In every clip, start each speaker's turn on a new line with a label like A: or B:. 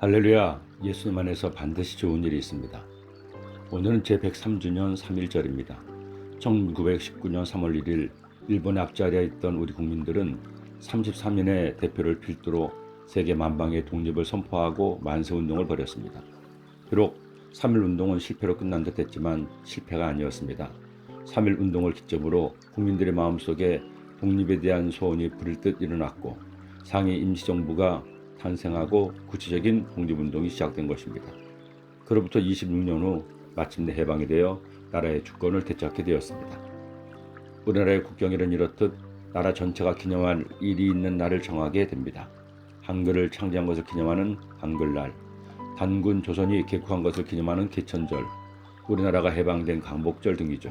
A: 할렐루야, 예수님 안에서 반드시 좋은 일이 있습니다. 오늘은 제103주년 3.1절입니다. 1919년 3월 1일 일본의 앞자리에 있던 우리 국민들은 33년의 대표를 필두로 세계 만방의 독립을 선포하고 만세운동을 벌였습니다. 비록 3.1운동은 실패로 끝난 듯 했지만 실패가 아니었습니다. 3.1운동을 기점으로 국민들의 마음속에 독립에 대한 소원이 불일 듯 일어났고 상해 임시정부가 탄생하고 구체적인 독립운동이 시작된 것입니다. 그로부터 26년 후 마침내 해방이 되어 나라의 주권을 되찾게 되었습니다. 우리나라의 국경일은 이렇듯 나라 전체가 기념할 일이 있는 날을 정하게 됩니다. 한글을 창제한 것을 기념하는 한글날, 단군 조선이 개국한 것을 기념하는 개천절, 우리나라가 해방된 광복절 등이죠.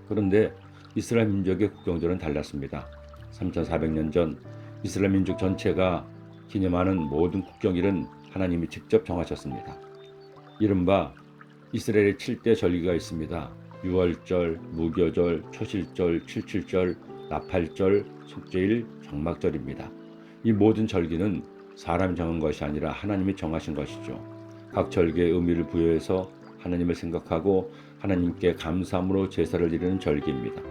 A: 그런데 이스라엘 민족의 국경절은 달랐습니다. 3400년 전 이스라엘 민족 전체가 기념하는 모든 국경일은 하나님이 직접 정하셨습니다. 이른바 이스라엘의 7대 절기가 있습니다. 유월절, 무교절, 초실절, 칠칠절, 나팔절, 속죄일, 장막절입니다. 이 모든 절기는 사람이 정한 것이 아니라 하나님이 정하신 것이죠. 각 절기의 의미를 부여해서 하나님을 생각하고 하나님께 감사함으로 제사를 드리는 절기입니다.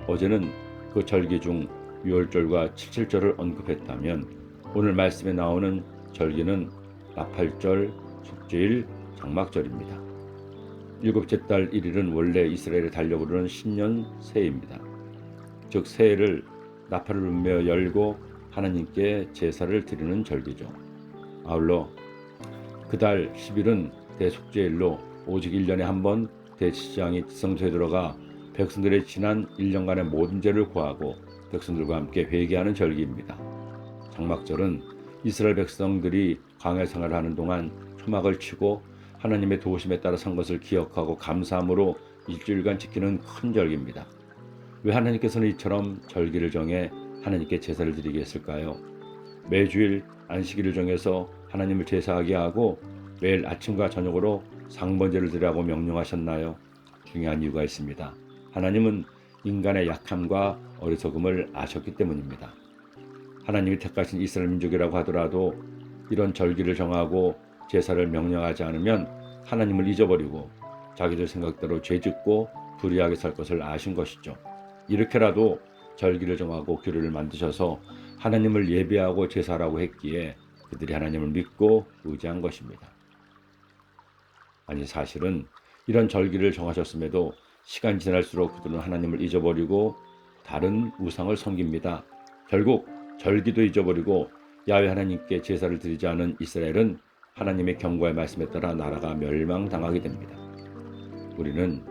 A: 어제는 그 절기 중 유월절과 칠칠절을 언급했다면 오늘 말씀에 나오는 절기는 나팔절, 속죄일, 장막절입니다. 일곱째 달 1일은 원래 이스라엘의 달력 부르는 신년 새해입니다. 즉 새해를 나팔을 울며 열고 하나님께 제사를 드리는 절기죠. 아울러 그달 10일은 대속죄일로 오직 1년에 한 번 대제사장이 성소에 들어가 백성들의 지난 1년간의 모든 죄를 고하고 백성들과 함께 회개하는 절기입니다. 장막절은 이스라엘 백성들이 광야 생활을 하는 동안 초막을 치고 하나님의 도우심에 따라 산 것을 기억하고 감사함으로 일주일간 지키는 큰 절기입니다. 왜 하나님께서는 이처럼 절기를 정해 하나님께 제사를 드리게 했을까요? 매주일 안식일을 정해서 하나님을 제사하게 하고 매일 아침과 저녁으로 상번제를 드리라고 명령하셨나요? 중요한 이유가 있습니다. 하나님은 인간의 약함과 어리석음을 아셨기 때문입니다. 하나님이 택하신 이스라엘 민족이라고 하더라도 이런 절기를 정하고 제사를 명령하지 않으면 하나님을 잊어버리고 자기들 생각대로 죄짓고 불의하게 살 것을 아신 것이죠. 이렇게라도 절기를 정하고 규례를 만드셔서 하나님을 예배하고 제사라고 했기에 그들이 하나님을 믿고 의지한 것입니다. 아니 사실은 이런 절기를 정하셨음에도 시간이 지날수록 그들은 하나님을 잊어버리고 다른 우상을 섬깁니다. 결국 절기도 잊어버리고 야훼 하나님께 제사를 드리지 않은 이스라엘은 하나님의 경고의 말씀에 따라 나라가 멸망당하게 됩니다. 우리는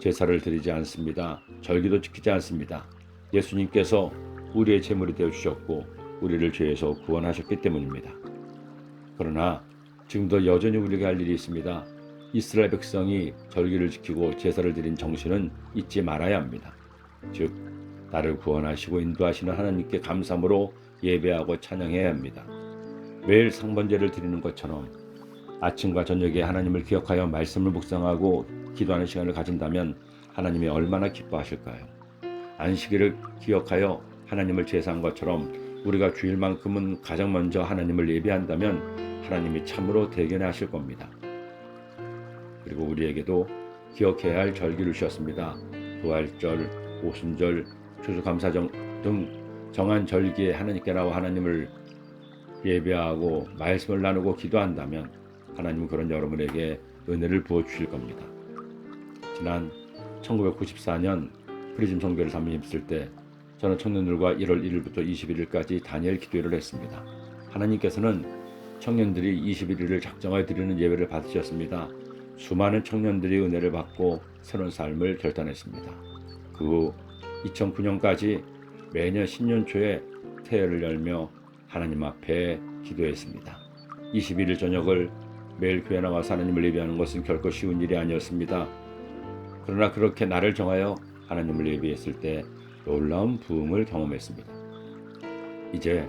A: 제사를 드리지 않습니다. 절기도 지키지 않습니다. 예수님께서 우리의 제물이 되어주셨고 우리를 죄에서 구원하셨기 때문입니다. 그러나 지금도 여전히 우리가 할 일이 있습니다. 이스라엘 백성이 절기를 지키고 제사를 드린 정신은 잊지 말아야 합니다. 즉 나를 구원하시고 인도하시는 하나님께 감사함으로 예배하고 찬양해야 합니다. 매일 상번제를 드리는 것처럼 아침과 저녁에 하나님을 기억하여 말씀을 묵상하고 기도하는 시간을 가진다면 하나님이 얼마나 기뻐하실까요? 안식일을 기억하여 하나님을 제사한 것처럼 우리가 주일만큼은 가장 먼저 하나님을 예배한다면 하나님이 참으로 대견해 하실 겁니다. 그리고 우리에게도 기억해야 할 절기를 주셨습니다. 부활절, 오순절, 추수감사절 등 정한 절기에 하나님께 나와 하나님을 예배하고 말씀을 나누고 기도한다면 하나님은 그런 여러분에게 은혜를 부어주실 겁니다. 지난 1994년 프리즘 선교를 담임했을 때 저는 청년들과 1월 1일부터 21일까지 다니엘 기도회를 했습니다. 하나님께서는 청년들이 21일을 작정하여 드리는 예배를 받으셨습니다. 수많은 청년들이 은혜를 받고 새로운 삶을 결단했습니다. 그 후 2009년까지 매년 신년 초에 태회를 열며 하나님 앞에 기도했습니다. 21일 저녁을 매일 교회 나와서 하나님을 예배하는 것은 결코 쉬운 일이 아니었습니다. 그러나 그렇게 날을 정하여 하나님을 예배했을 때 놀라운 부흥을 경험했습니다. 이제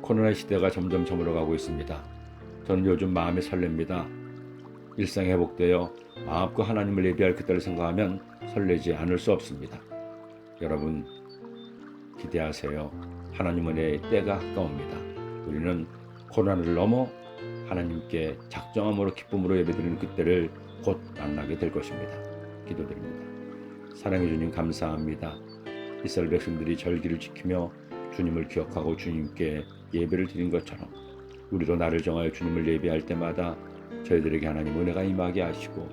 A: 코로나 시대가 점점 저물어가고 있습니다. 저는 요즘 마음이 설렙니다. 일상이 회복되어 마음껏 하나님을 예배할 그때를 생각하면 설레지 않을 수 없습니다. 여러분 기대하세요. 하나님 은혜의 때가 가까웁니다. 우리는 코로나를 넘어 하나님께 작정함으로 기쁨으로 예배드리는 그때를 곧 만나게 될 것입니다. 기도드립니다. 사랑해 주님 감사합니다. 이스라엘 백성들이 절기를 지키며 주님을 기억하고 주님께 예배를 드린 것처럼 우리도 날을 정하여 주님을 예배할 때마다 저희들에게 하나님 은혜가 임하게 하시고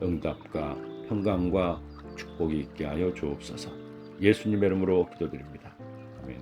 A: 응답과 평강과 축복이 있게 하여 주옵소서. 예수님의 이름으로 기도드립니다. 아멘.